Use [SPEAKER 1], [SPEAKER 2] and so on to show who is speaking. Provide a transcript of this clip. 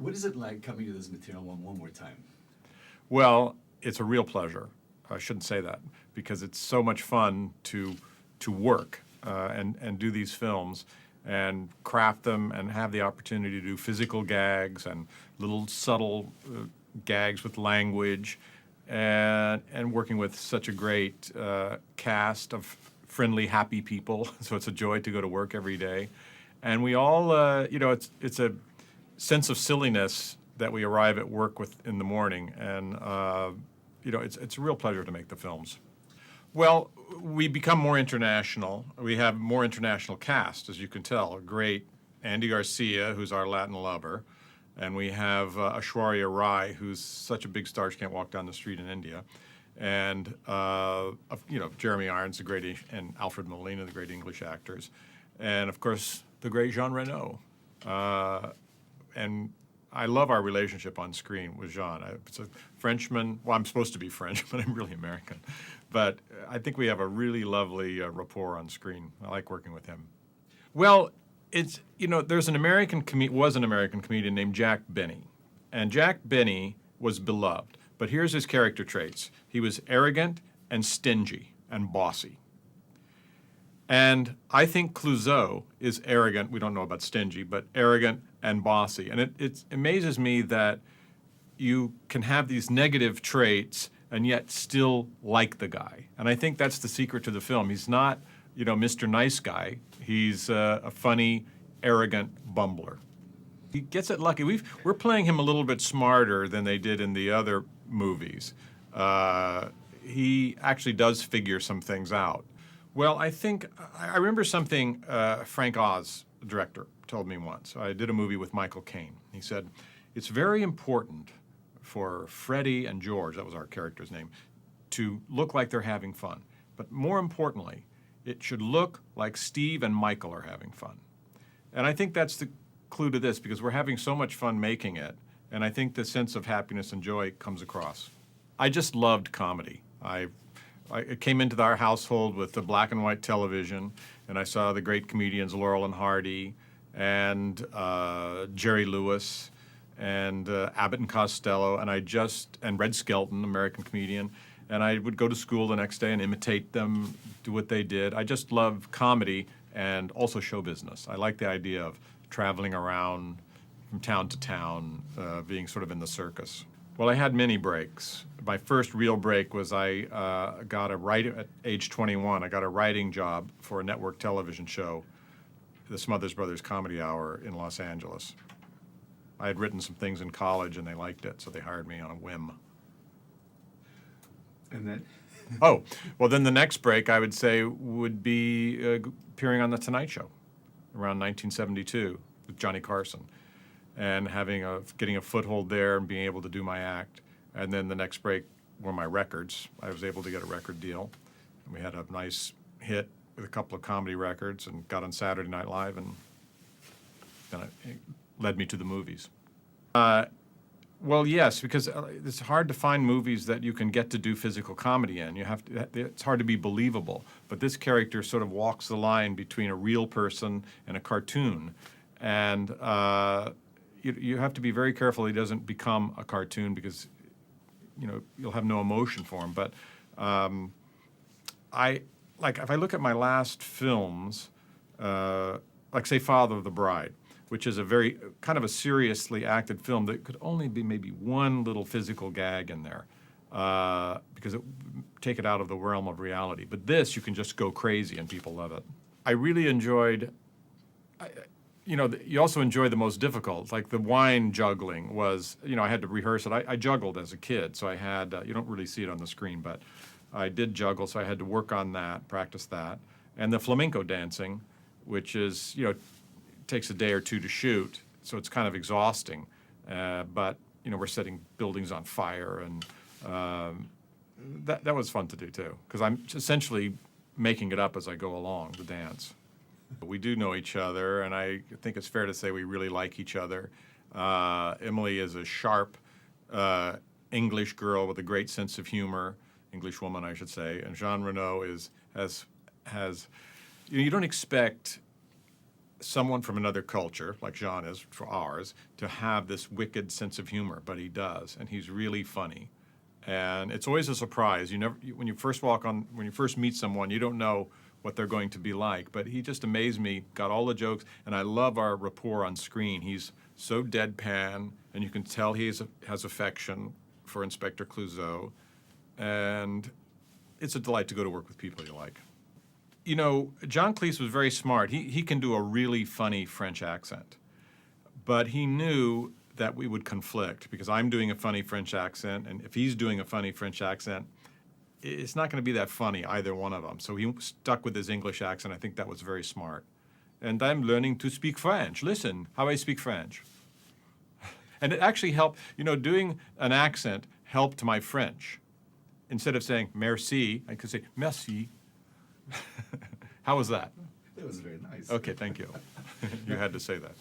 [SPEAKER 1] What is it like coming to this material one more time?
[SPEAKER 2] Well, it's a real pleasure. I shouldn't say that because it's so much fun to work and do these films and craft them and have the opportunity to do physical gags and little subtle gags with language and working with such a great cast of friendly, happy people. So it's a joy to go to work every day. And we all, it's a sense of silliness that we arrive at work with in the morning. And, it's a real pleasure to make the films. Well, we become more international. We have more international cast, as you can tell. A great Andy Garcia, who's our Latin lover. And we have Aishwarya Rai, who's such a big star she can't walk down the street in India. And, Jeremy Irons, the great, and Alfred Molina, the great English actors. And, of course, the great Jean Reno. And I love our relationship on screen with Jean. It's a Frenchman. Well, I'm supposed to be French, but I'm really American. But I think we have a really lovely rapport on screen. I like working with him. Well, there's an American comedian named Jack Benny. And Jack Benny was beloved. But here's his character traits. He was arrogant and stingy and bossy. And I think Clouseau is arrogant. We don't know about stingy, but arrogant and bossy. And it amazes me that you can have these negative traits and yet still like the guy. And I think that's the secret to the film. He's not, Mr. Nice Guy. He's a funny, arrogant bumbler. He gets it lucky. We're playing him a little bit smarter than they did in the other movies. He actually does figure some things out. Well, I remember something Frank Oz, the director, told me once. I did a movie with Michael Caine. He said, it's very important for Freddie and George, that was our character's name, to look like they're having fun. But more importantly, it should look like Steve and Michael are having fun. And I think that's the clue to this, because we're having so much fun making it, and I think the sense of happiness and joy comes across. I just loved comedy. I came into our household with the black and white television, and I saw the great comedians Laurel and Hardy and Jerry Lewis and Abbott and Costello, and Red Skelton, American comedian, and I would go to school the next day and imitate them, do what they did. I just love comedy and also show business. I like the idea of traveling around from town to town, being sort of in the circus. Well, I had many breaks. My first real break was at age 21, I got a writing job for a network television show, the Smothers Brothers Comedy Hour in Los Angeles. I had written some things in college and they liked it, so they hired me on a whim.
[SPEAKER 1] And then?
[SPEAKER 2] Oh, well, then the next break, I would say, would be appearing on The Tonight Show around 1972 with Johnny Carson, and getting a foothold there and being able to do my act. And then the next break were my records. I was able to get a record deal, and we had a nice hit with a couple of comedy records and got on Saturday Night Live, and then it led me to the movies. Well, yes, because it's hard to find movies that you can get to do physical comedy in. It's hard to be believable. But this character sort of walks the line between a real person and a cartoon. And you have to be very careful he doesn't become a cartoon, because you'll have no emotion for him. But if I look at my last films, like say Father of the Bride, which is a very kind of a seriously acted film that could only be maybe one little physical gag in there, because it take it out of the realm of reality. But this, you can just go crazy and people love it. I really enjoyed, you also enjoy the most difficult, like the wine juggling was, I had to rehearse it. I juggled as a kid, so I had, you don't really see it on the screen, but I did juggle, so I had to work on that, practice that. And the flamenco dancing, which is, takes a day or two to shoot, so it's kind of exhausting. But we're setting buildings on fire, and that was fun to do too, because I'm essentially making it up as I go along, the dance. We do know each other, and I think it's fair to say we really like each other. Emily is a sharp English girl with a great sense of humor, English woman, I should say, and Jean Reno has you don't expect someone from another culture, like Jean is for ours, to have this wicked sense of humor, but he does, and he's really funny. And it's always a surprise. When you first meet someone, you don't know what they're going to be like. But he just amazed me, got all the jokes, and I love our rapport on screen. He's so deadpan, and you can tell he has affection for Inspector Clouseau, and it's a delight to go to work with people you like. You know, John Cleese was very smart. He can do a really funny French accent, but he knew that we would conflict because I'm doing a funny French accent, and if he's doing a funny French accent, it's not going to be that funny, either one of them. So he stuck with his English accent. I think that was very smart. And I'm learning to speak French. Listen, how I speak French. And it actually helped, doing an accent helped my French. Instead of saying merci, I could say merci. How was that?
[SPEAKER 1] It was very nice.
[SPEAKER 2] Okay, thank you. You had to say that.